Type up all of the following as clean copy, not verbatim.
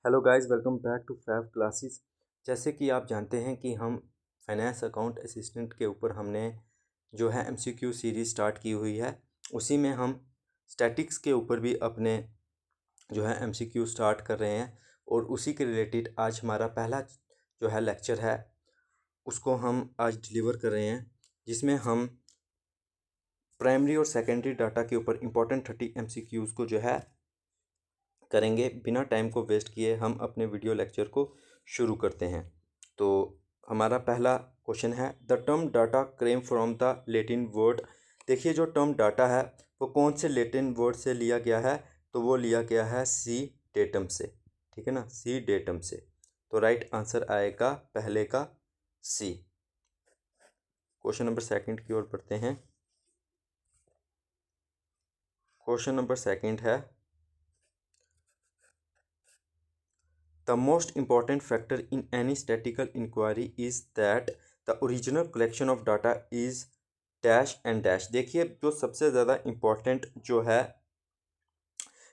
Hello guys, welcome back to Fab classes. जैसे कि आप जानते हैं कि हम फाइनेंस अकाउंट असिस्टेंट के ऊपर हमने जो है एमसीक्यू सीरीज़ स्टार्ट की हुई है। उसी में हम स्टैटिक्स के ऊपर भी अपने जो है एमसीक्यू स्टार्ट कर रहे हैं और उसी के रिलेटेड आज हमारा पहला जो है लेक्चर है, उसको हम आज डिलीवर कर रहे हैं, जिसमें हम प्राइमरी और सेकेंडरी डाटा के ऊपर इम्पोर्टेंट 30 एमसीक्यूज़ को जो है करेंगे। बिना टाइम को वेस्ट किए हम अपने वीडियो लेक्चर को शुरू करते हैं। तो हमारा पहला क्वेश्चन है, the term data came from the Latin word. देखिए, जो टर्म डाटा है वो कौन से लैटिन वर्ड से लिया गया है, तो वो लिया गया है सी डेटम से। ठीक है ना, सी डेटम से। तो राइट आंसर आएगा पहले का सी। क्वेश्चन नंबर सेकंड की ओर बढ़ते हैं। क्वेश्चन नंबर सेकंड है, the most important factor in any statistical inquiry is that the original collection of data is dash and dash। देखिए, जो सबसे ज़्यादा इम्पोर्टेंट जो है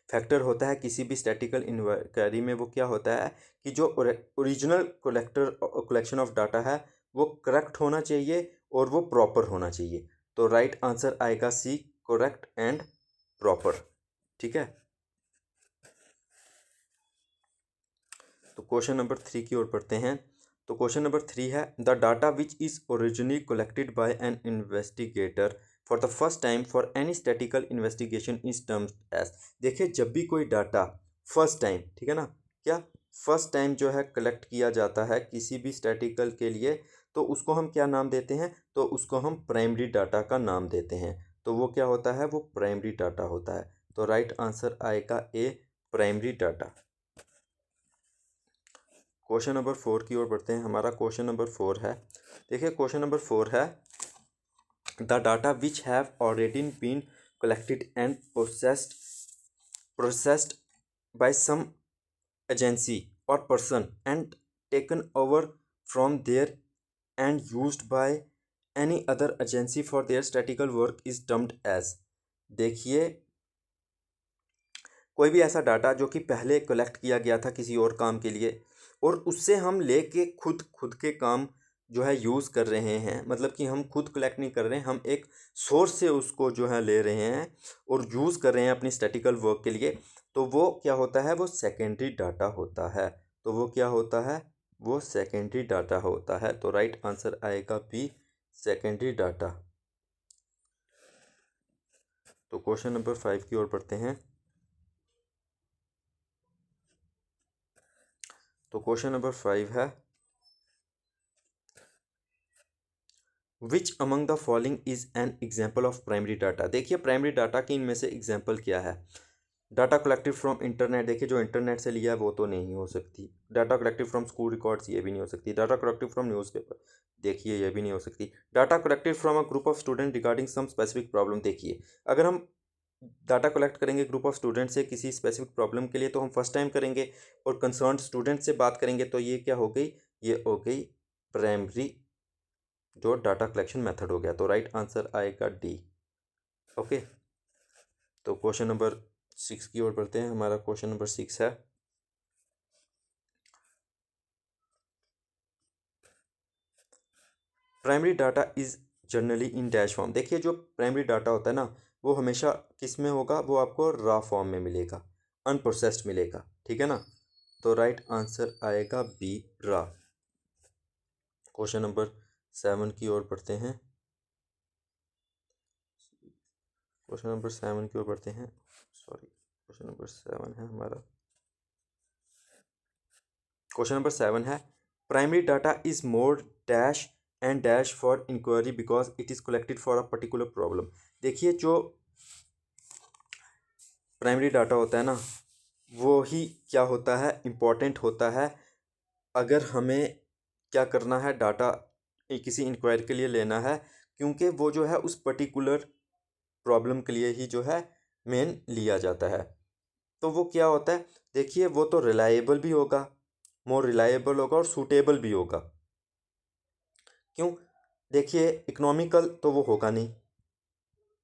फैक्टर होता है किसी भी स्टैटिकल इंक्वायरी में, वो क्या होता है कि जो ओरिजिनल कलेक्शन ऑफ डाटा है वो करेक्ट होना चाहिए और वो प्रॉपर होना चाहिए। तो राइट आंसर आएगा सी, करेक्ट एंड प्रॉपर। ठीक है, तो क्वेश्चन नंबर 3 की ओर पढ़ते हैं। तो क्वेश्चन नंबर 3 है, the data which is originally collected by an investigator for the first time for any statistical investigation is termed as. देखिए, जब भी कोई डाटा फर्स्ट टाइम, ठीक है ना, क्या फर्स्ट टाइम जो है कलेक्ट किया जाता है किसी भी स्टैटिकल के लिए, तो उसको हम क्या नाम देते हैं, तो उसको हम प्राइमरी डाटा का नाम देते हैं। तो वो क्या होता है, वो प्राइमरी डाटा होता है। तो राइट आंसर आएगा ए, प्राइमरी डाटा। क्वेश्चन नंबर 4 की ओर बढ़ते हैं। हमारा क्वेश्चन नंबर 4 है, देखिए क्वेश्चन नंबर 4 है, the data which have already been collected and processed by some agency or person and taken over from there and used by any other agency for their statistical work is termed as. देखिए, कोई भी ऐसा data जो कि पहले collect किया गया था किसी और काम के लिए और उससे हम लेके खुद के काम जो है यूज़ कर रहे हैं, मतलब कि हम खुद कलेक्ट नहीं कर रहे हैं, हम एक सोर्स से उसको जो है ले रहे हैं और यूज़ कर रहे हैं अपनी स्टैटिकल वर्क के लिए, तो वो क्या होता है, वो सेकेंडरी डाटा होता है। तो वो क्या होता है, वो सेकेंडरी डाटा होता है। तो राइट आंसर आएगा बी, सेकेंडरी डाटा। तो क्वेश्चन नंबर 5 की ओर बढ़ते हैं। तो क्वेश्चन नंबर 5 है, which among the following is an example of primary data. देखिए, प्राइमरी डाटा की इनमें से एग्जाम्पल क्या है। डाटा कलेक्टेड फ्रॉम इंटरनेट, देखिए जो इंटरनेट से लिया है वो तो नहीं हो सकती। Data collected from school records, ये भी नहीं हो सकती। डाटा कलेक्टेड फ्रॉम न्यूज़पेपर, देखिए ये भी नहीं हो सकती। Data collected from a group of student regarding some specific problem, देखिए अगर हम डाटा कलेक्ट करेंगे ग्रुप ऑफ स्टूडेंट से किसी स्पेसिफिक प्रॉब्लम के लिए तो हम फर्स्ट टाइम करेंगे और कंसर्न स्टूडेंट से बात करेंगे, तो ये क्या हो गई, ये हो गई प्राइमरी जो डाटा कलेक्शन मेथड हो गया। तो राइट आंसर आएगा डी। ओके, तो क्वेश्चन नंबर 6 की ओर बढ़ते हैं। हमारा क्वेश्चन नंबर 6 है, primary data is generally in dash form. देखिए, जो प्राइमरी डाटा होता है ना, वो हमेशा किस में होगा, वो आपको रॉ फॉर्म में मिलेगा, अनप्रोसेस्ड मिलेगा। ठीक है ना, तो राइट आंसर आएगा बी, रॉ। क्वेश्चन नंबर 7 की ओर बढ़ते हैं। क्वेश्चन नंबर 7 की ओर बढ़ते हैं, सॉरी क्वेश्चन नंबर 7 है हमारा। क्वेश्चन नंबर 7 है, primary data is more dash and dash for inquiry because it is collected for a particular problem. देखिए, जो प्राइमरी डाटा होता है ना, वो ही क्या होता है, इम्पॉर्टेंट होता है। अगर हमें क्या करना है, डाटा किसी इंक्वायरी के लिए लेना है, क्योंकि वो जो है उस पर्टिकुलर प्रॉब्लम के लिए ही जो है मेन लिया जाता है। तो वो क्या होता है, देखिए वो तो रिलायबल भी होगा, मोर रिलायबल होगा और सूटेबल भी होगा। क्यों, देखिए इकोनॉमिकल तो वो होगा नहीं,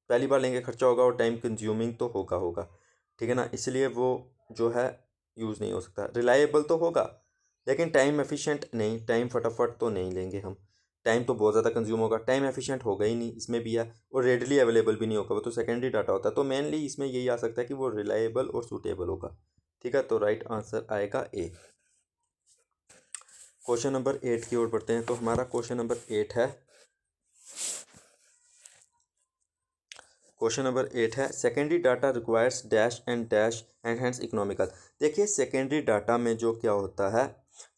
पहली बार लेंगे खर्चा होगा और टाइम कंज्यूमिंग तो होगा। ठीक है ना, इसलिए वो जो है यूज़ नहीं हो सकता। रिलायबल तो होगा लेकिन टाइम एफिशिएंट नहीं, टाइम फटाफट तो नहीं लेंगे हम, टाइम तो बहुत ज़्यादा कंज्यूम होगा, टाइम एफिशिएंट होगा ही नहीं, इसमें भी है, और रेडली अवेलेबल भी नहीं होगा, वो तो सेकेंडरी डाटा होता है। तो मेनली इसमें यही आ सकता है कि वो रिलायबल और सूटेबल होगा। ठीक है, तो राइट आंसर आएगा ए। क्वेश्चन नंबर 8 की ओर बढ़ते हैं। तो हमारा क्वेश्चन नंबर 8 है, क्वेश्चन नंबर 8 है, secondary data requires dash and hence economical. देखिए सेकेंडरी डाटा में जो क्या होता है,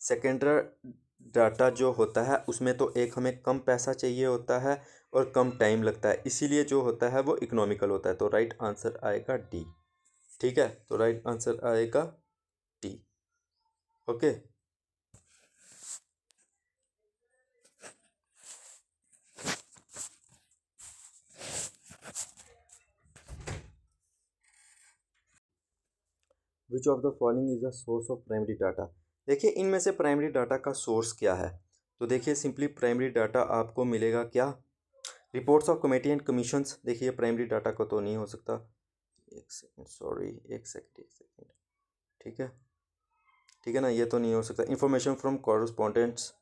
सेकेंडरी डाटा जो होता है उसमें तो एक हमें कम पैसा चाहिए होता है और कम टाइम लगता है, इसीलिए जो होता है वो इकोनॉमिकल होता है। तो राइट आंसर आएगा डी। ठीक है, तो राइट आंसर आएगा D. Okay, which of the following is the source of primary data. देखिए इनमें से प्राइमरी डाटा का सोर्स क्या है। तो देखिए सिंपली प्राइमरी डाटा आपको मिलेगा क्या, reports of committee and commissions. देखिए प्राइमरी डाटा को तो नहीं हो सकता, एक सेकेंड, सॉरी एक सेकेंड, ठीक है, ठीक है ना, ये तो नहीं हो सकता। इंफॉर्मेशन फ्रॉम कॉरस्पॉन्डेंट्स,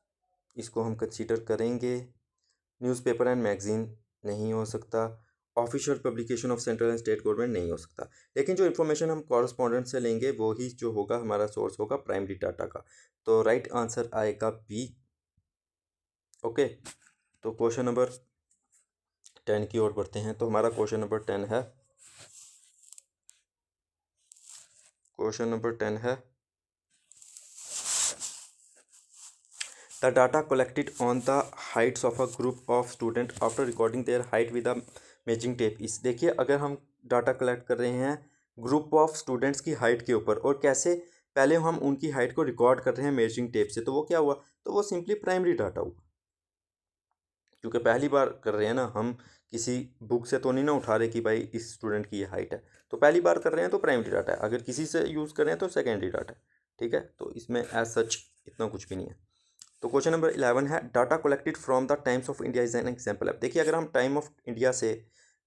इसको हम कंसीडर करेंगे। न्यूज़पेपर एंड मैगजीन नहीं हो सकता। Official publication of central and state government नहीं हो सकता। लेकिन जो इन्फॉर्मेशन हम कॉरस्पॉन्डेंट से लेंगे वो ही जो होगा हमारा सोर्स होगा प्राइमरी डाटा का। तो राइट आंसर आएगा बी। ओके, तो क्वेश्चन नंबर 10 की ओर बढ़ते हैं। तो हमारा क्वेश्चन नंबर 10 है, क्वेश्चन नंबर 10 है, the data collected on the Heights of a group of student after recording their height with a मेजिंग tape इस। देखिए अगर हम डाटा कलेक्ट कर रहे हैं ग्रुप ऑफ स्टूडेंट्स की हाइट के ऊपर, और कैसे, पहले हम उनकी हाइट को रिकॉर्ड कर रहे हैं मेजरिंग टेप से, तो वो क्या हुआ, तो वो सिंपली प्राइमरी डाटा हुआ, क्योंकि पहली बार कर रहे हैं ना हम, किसी बुक से तो नहीं ना उठा रहे कि भाई इस स्टूडेंट की ये हाइट है, तो पहली बार कर रहे हैं तो प्राइमरी डाटा है, अगर किसी से यूज़ कर रहे हैं तो सेकेंडरी डाटा है। ठीक है, तो इसमें एज सच इतना कुछ भी नहीं है। तो क्वेश्चन नंबर 11 है, data collected from the times of India is an example है। देखिए अगर हम टाइम ऑफ इंडिया से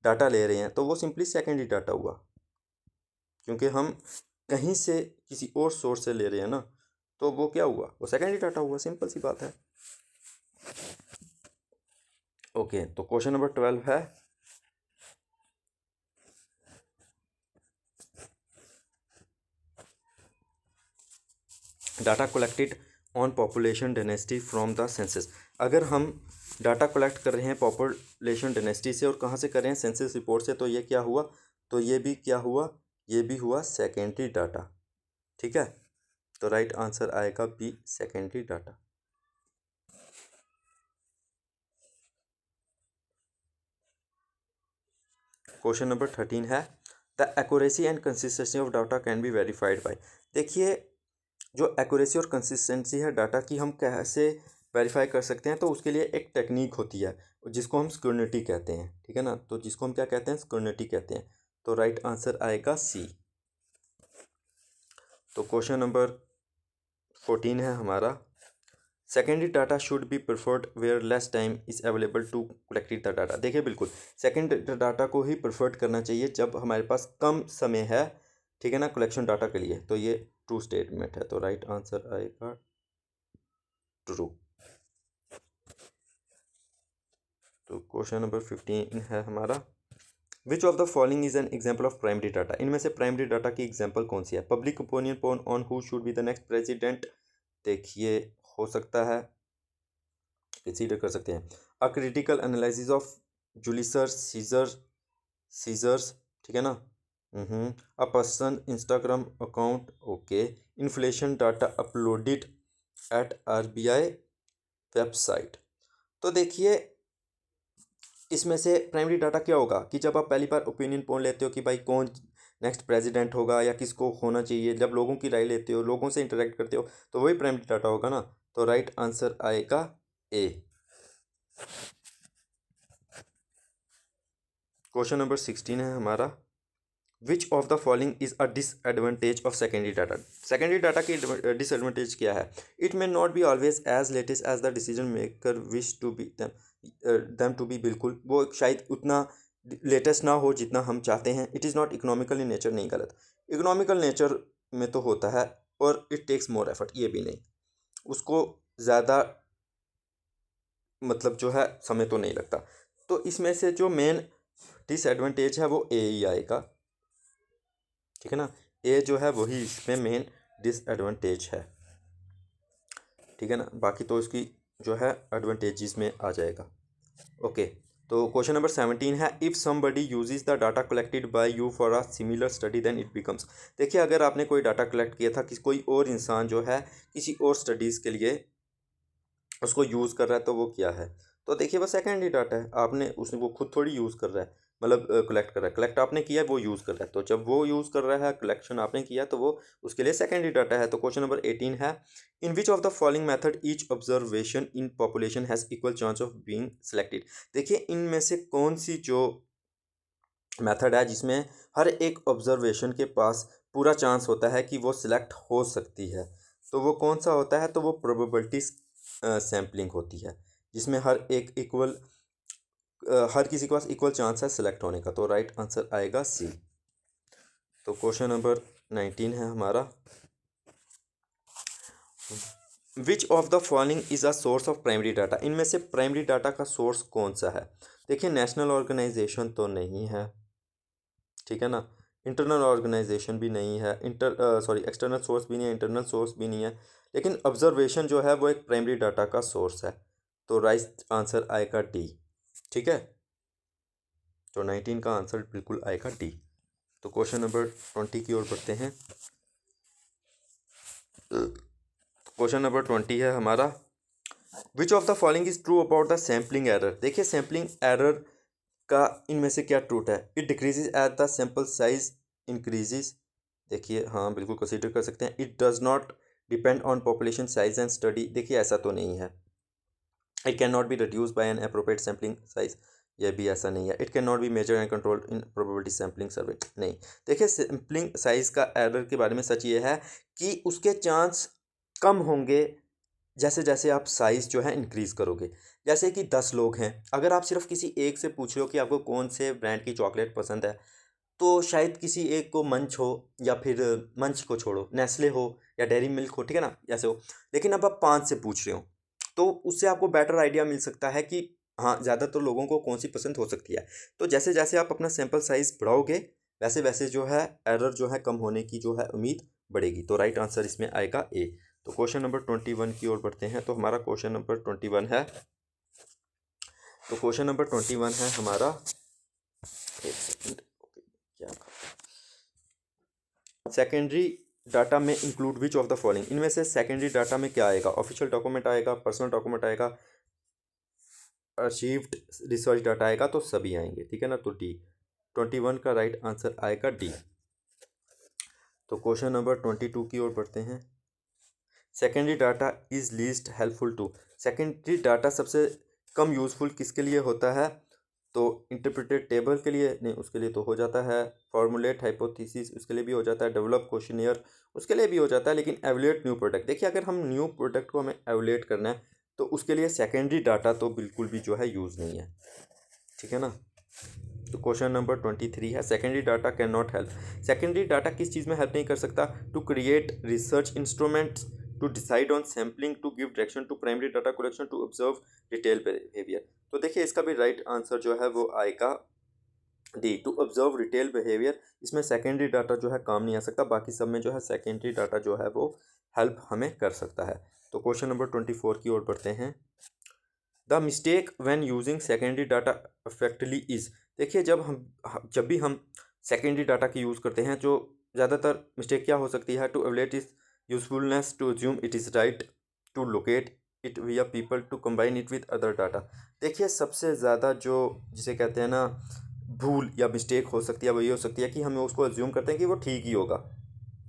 डाटा ले रहे हैं तो वो सिंपली सेकेंडरी डाटा हुआ, क्योंकि हम कहीं से किसी और सोर्स से ले रहे हैं ना, तो वो क्या हुआ, वो सेकेंडरी डाटा हुआ, सिंपल सी बात है। ओके, तो क्वेश्चन नंबर 12 है, data collected on population density from the census. अगर हम डाटा कलेक्ट कर रहे हैं पॉपुलेशन डेनेसिटी से, और कहाँ से कर रहे हैं, सेंसस रिपोर्ट से, तो ये क्या हुआ, तो ये भी क्या हुआ, ये भी हुआ सेकेंडरी डाटा। ठीक है, तो राइट आंसर आएगा B, secondary data. Question number 13 है, the accuracy and consistency of data can be verified by. देखिए जो एक्यूरेसी और कंसिस्टेंसी है डाटा की, हम कैसे वेरीफाई कर सकते हैं, तो उसके लिए एक टेक्निक होती है जिसको हम स्क्रूनिटी कहते हैं। ठीक है ना, तो जिसको हम क्या कहते हैं, स्क्रूनिटी कहते हैं। तो राइट आंसर आएगा सी। तो क्वेश्चन नंबर 14 है हमारा, secondary data should be preferred where less time is available to collect the data. देखिए बिल्कुल सेकेंडरी डाटा को ही प्रेफर्ड करना चाहिए जब हमारे पास कम समय है, ठीक है ना, कलेक्शन डाटा के लिए। तो ये ट्रू स्टेटमेंट है, तो राइट आंसर आएगा ट्रू। तो क्वेश्चन नंबर 15 है हमारा, which of the following is an example of primary data. इनमें से प्राइमरी डाटा की एग्जाम्पल कौन सी है, public opinion poll on who should be the next president. देखिए हो सकता है, कंसीडर कर सकते हैं, a critical analysis of Julius Caesar's, ठीक है ना, a person Instagram account, okay, inflation data uploaded at RBI website. तो देखिए इसमें से प्राइमरी डाटा क्या होगा कि जब आप पहली बार ओपिनियन पोल लेते हो कि भाई कौन नेक्स्ट प्रेसिडेंट होगा या किसको होना चाहिए, जब लोगों की राय लेते हो, लोगों से इंटरेक्ट करते हो, तो वही प्राइमरी डाटा होगा ना। तो राइट आंसर आएगा ए। क्वेश्चन नंबर 16 है हमारा, which of the following is a disadvantage of secondary data. Secondary data की डिसएडवांटेज क्या है, it may not be always as latest as the decision maker wish to be them to be. बिल्कुल वो शायद उतना latest ना हो जितना हम चाहते हैं। It is not economical in nature, नहीं, गलत, इकोनॉमिकल नेचर में तो होता है, और इट टेक्स मोर एफर्ट, ये भी नहीं, उसको ज़्यादा मतलब जो है समय तो नहीं लगता। तो इसमें से जो मेन डिसएडवांटेज है वो ए ही आएगा, ठीक है ना। ए जो है वही इसमें मेन डिसएडवांटेज है, ठीक है ना। बाकी तो इसकी जो है एडवांटेजेस में आ जाएगा। ओके, तो क्वेश्चन नंबर 17 है, if somebody uses the data collected by you for a similar study then it becomes. देखिए, अगर आपने कोई डाटा कलेक्ट किया था, किसी कोई और इंसान जो है किसी और स्टडीज़ के लिए उसको यूज़ कर रहा है, तो वो क्या है, तो देखिए वो सेकेंडरी डाटा है। आपने उसने वो खुद थोड़ी यूज़ कर रहा है, मतलब कलेक्ट कर रहा है, कलेक्ट आपने किया है, वो यूज़ कर रहा है। तो जब वो यूज़ कर रहा है, कलेक्शन आपने किया, तो वो उसके लिए सेकेंडरी डाटा है। तो क्वेश्चन नंबर 18 है, in which of the following method each observation in population has equal chance of being selected. देखिए, इनमें से कौन सी जो मेथड है जिसमें हर एक ऑब्जर्वेशन के पास पूरा चांस होता है कि वो सिलेक्ट हो सकती है, तो वो कौन सा होता है, तो वो प्रोबेबिलिटी सैम्पलिंग होती है, जिसमें हर किसी के पास इक्वल चांस है सिलेक्ट होने का। तो राइट आंसर आएगा सी। तो क्वेश्चन नंबर 19 है हमारा, which of the following is a source of primary data. इनमें से प्राइमरी डाटा का सोर्स कौन सा है। देखिए, नेशनल ऑर्गेनाइजेशन तो नहीं है, ठीक है ना, इंटरनल ऑर्गेनाइजेशन भी नहीं है, एक्सटर्नल सोर्स भी नहीं है, इंटरनल सोर्स भी नहीं है, लेकिन ऑब्जर्वेशन जो है वो एक प्राइमरी डाटा का सोर्स है। तो राइट आंसर आएगा डी, ठीक है। तो 19 का आंसर बिल्कुल आएगा डी। तो क्वेश्चन नंबर 20 की ओर बढ़ते हैं। क्वेश्चन नंबर 20 है हमारा, which of the following is true about the sampling error. देखिए, सैम्पलिंग एरर का इनमें से क्या ट्रूथ है, it decreases at the sample size increases. देखिए, हाँ बिल्कुल कंसीडर कर सकते हैं। It does not depend on population size and study. देखिए, ऐसा तो नहीं है। It can not be reduce by an appropriate sampling size, यह भी ऐसा नहीं है। It can not be major and control in probability sampling survey, नहीं। देखिए, सैम्पलिंग साइज का एरर के बारे में सच ये है कि उसके चांस कम होंगे जैसे जैसे आप साइज़ जो है इंक्रीज़ करोगे। जैसे कि 10 लोग हैं, अगर आप सिर्फ किसी एक से पूछ रहे हो कि आपको कौन से ब्रांड की चॉकलेट पसंद है, तो शायद किसी एक को मंच हो, या फिर मंच को छोड़ो, नेस्ले हो या डेयरी मिल्क हो, ठीक है ना, ऐसे हो। लेकिन अब आप 5 से पूछ रहे हो, तो उससे आपको बेटर आइडिया मिल सकता है कि हाँ, ज़्यादातर लोगों को कौन सी पसंद हो सकती है। तो जैसे जैसे आप अपना सैंपल साइज़ बढ़ाओगे, वैसे वैसे जो है एरर जो है कम होने की जो है उम्मीद बढ़ेगी। तो राइट आंसर इसमें आएगा ए। तो क्वेश्चन नंबर 21 की ओर बढ़ते हैं। तो हमारा क्वेश्चन नंबर 21 है, तो क्वेश्चन नंबर 21 है हमारा, एक सेकंड, क्या सेकेंडरी डाटा में include which of the following. इनमें से सेकेंडरी डाटा में क्या आएगा, ऑफिशियल डॉक्यूमेंट आएगा, पर्सनल डॉक्यूमेंट आएगा, अचीव्ड रिसर्च डाटा आएगा, तो सभी आएंगे, ठीक है ना। तो डी, 21 का राइट आंसर आएगा डी। तो क्वेश्चन नंबर 22 की ओर बढ़ते हैं। Secondary data is least helpful to. Secondary data सबसे कम यूज़फुल किसके लिए होता है, तो इंटरप्रेटेड टेबल के लिए नहीं, उसके लिए तो हो जाता है। फॉर्मुलेट हाइपोथेसिस उसके लिए भी हो जाता है। डेवलप क्वेश्चनियर उसके लिए भी हो जाता है। लेकिन एवलेट न्यू प्रोडक्ट, देखिए, अगर हम न्यू प्रोडक्ट को हमें एवलेट करना है, तो उसके लिए सेकेंडरी डाटा तो बिल्कुल भी जो है यूज़ नहीं है, ठीक है ना। तो क्वेश्चन नंबर 23 है, secondary data can not help. Secondary data किस चीज़ में हेल्प नहीं कर सकता, to create research instruments, to decide on sampling, to give direction to primary data collection, to observe detail behaviour. तो देखिए, इसका भी राइट आंसर जो है वो आएगा D, to observe detail behaviour. इसमें सेकेंडरी डाटा जो है काम नहीं आ सकता, बाकी सब में जो है सेकेंडरी डाटा जो है वो हेल्प हमें कर सकता है। तो क्वेश्चन नंबर 24 की ओर बढ़ते हैं। The mistake when using secondary data affectedly is. देखिए, जब भी हम सेकेंडरी डाटा की यूज़ करते हैं, जो ज़्यादातर मिस्टेक क्या हो सकती है, to evaluate its usefulness, to assume it is right, to locate it via people, to combine it with other data. देखिए, सबसे ज़्यादा जो जिसे कहते हैं ना भूल या मिस्टेक हो सकती है, वो ये हो सकती है कि हम उसको अज्यूम करते हैं कि वो ठीक ही होगा,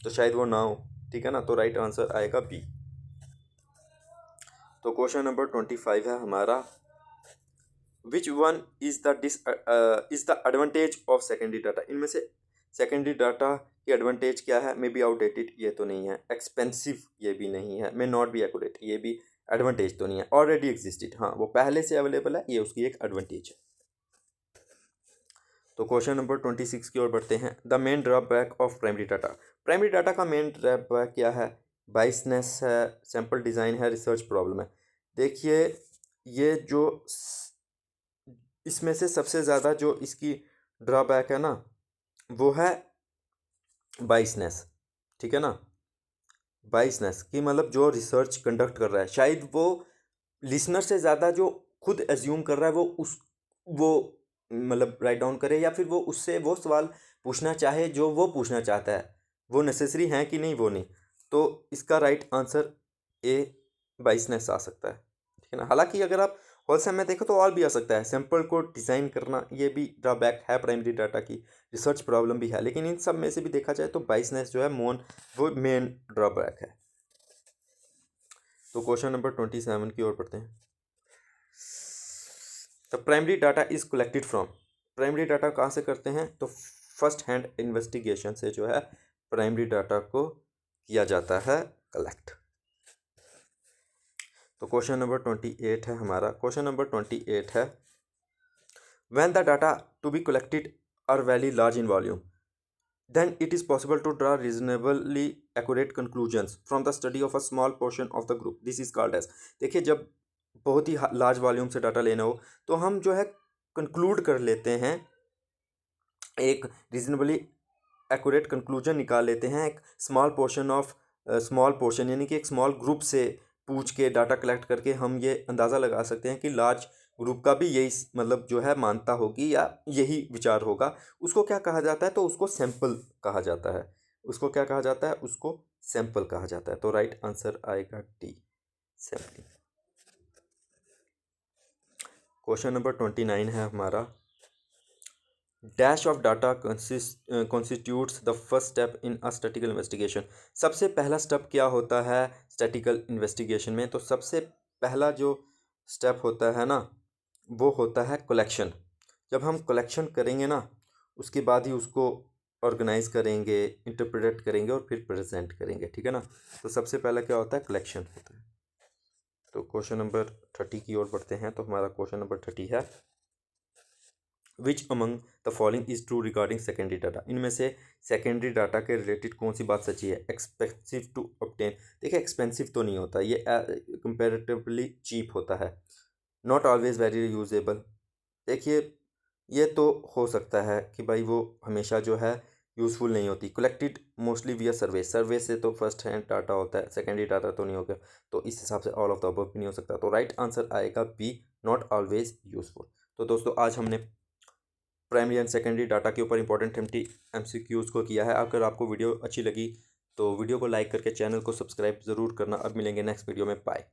तो शायद वो ना हो, ठीक है ना। तो राइट आंसर आएगा बी। तो क्वेश्चन नंबर 25 है हमारा, which one is the advantage of secondary data. इनमें से सेकेंडरी डाटा की एडवांटेज क्या है, मे बी आउटडेटेड, ये तो नहीं है। एक्सपेंसिव, ये भी नहीं है। मे नॉट बी एक्यूरेट, ये भी एडवांटेज तो नहीं है। ऑलरेडी एग्जिस्टेड, हाँ, वो पहले से अवेलेबल है, ये उसकी एक एडवांटेज है। तो क्वेश्चन नंबर 26 की ओर बढ़ते हैं। The main drawback of primary data. Primary data का मेन ड्रॉबैक क्या है? बाइसनेस है, सैम्पल डिज़ाइन है, रिसर्च प्रॉब्लम है। देखिए, ये जो इसमें से सबसे ज़्यादा जो इसकी ड्रॉबैक है ना, वो है बाइसनेस। ठीक है ना, बाइसनेस की मतलब जो रिसर्च कंडक्ट कर रहा है, शायद वो लिसनर से ज़्यादा जो खुद एज्यूम कर रहा है वो मतलब राइट डाउन करे, या फिर वो उससे वो सवाल पूछना चाहे जो वो पूछना चाहता है, वो नेसेसरी है कि नहीं वो नहीं। तो इसका राइट आंसर ए बाइसनेस आ सकता है। ठीक है ना। हालांकि अगर आप होलसेम में देखो तो और भी आ सकता है, सैंपल को डिज़ाइन करना, ये भी ड्रॉबैक है प्राइमरी डाटा की, रिसर्च प्रॉब्लम भी है, लेकिन इन सब में से भी देखा जाए तो बाइसनेस जो है वो मेन ड्रॉबैक है। तो क्वेश्चन नंबर 27 की ओर बढ़ते हैं। The primary data is collected from. Primary data कहाँ से करते हैं? तो फर्स्ट हैंड इन्वेस्टिगेशन से जो है प्राइमरी डाटा को किया जाता है कलेक्ट। तो क्वेश्चन नंबर 28 है हमारा। क्वेश्चन नंबर 28 है, when the data to be collected are very large in volume then it is possible to draw reasonably accurate conclusions from the study of a small portion of the group. This is called as। देखिए, जब बहुत ही large volume से data लेना हो तो हम जो है कंक्लूड कर लेते हैं, एक रीजनेबली एक्यूरेट कंक्लूजन निकाल लेते हैं एक स्मॉल पोर्शन यानी कि एक स्मॉल ग्रुप से पूछ के डाटा कलेक्ट करके हम ये अंदाज़ा लगा सकते हैं कि लार्ज ग्रुप का भी यही मतलब जो है मानता होगी या यही विचार होगा। उसको क्या कहा जाता है? तो उसको सैंपल कहा जाता है। उसको क्या कहा जाता है? उसको सैंपल कहा जाता है। तो राइट आंसर आएगा डी, सैंपलिंग। क्वेश्चन नंबर 29 है हमारा। Dash of data constitutes the first step in a statistical investigation. सबसे पहला स्टेप क्या होता है स्टैटिकल इन्वेस्टिगेशन में? तो सबसे पहला जो स्टेप होता है ना, वो होता है कलेक्शन। जब हम कलेक्शन करेंगे ना, उसके बाद ही उसको ऑर्गेनाइज करेंगे, इंटरप्रेट करेंगे और फिर प्रेजेंट करेंगे। ठीक है ना। तो सबसे पहला क्या होता है? कलेक्शन होता है। तो क्वेश्चन नंबर 30 की ओर बढ़ते हैं। तो हमारा क्वेश्चन नंबर 30 है, which among the following is true regarding secondary data. इनमें से सेकेंडरी डाटा के रिलेटेड कौन सी बात सच्ची है? Expensive to obtain. देखिए, एक्सपेंसिव तो नहीं होता, ये कंपेरेटिवली चीप होता है। Not always very usable. देखिए, ये तो हो सकता है कि भाई वो हमेशा जो है यूज़फुल नहीं होती। कलेक्टेड मोस्टली विया सर्वे से तो फर्स्ट हैंड डाटा होता है, सेकेंडरी डाटा तो नहीं होगा। तो इस हिसाब से ऑल ऑफ द अबव भी नहीं हो सकता। तो राइट आंसर आएगा बी, नॉट ऑलवेज यूज़फुल। तो दोस्तों, आज हमने प्राइमरी एंड सेकेंडरी डाटा के ऊपर इंपॉर्टेंट MCQs को किया है। अगर आपको वीडियो अच्छी लगी तो वीडियो को लाइक करके चैनल को सब्सक्राइब ज़रूर करना। अब मिलेंगे नेक्स्ट वीडियो में। बाय।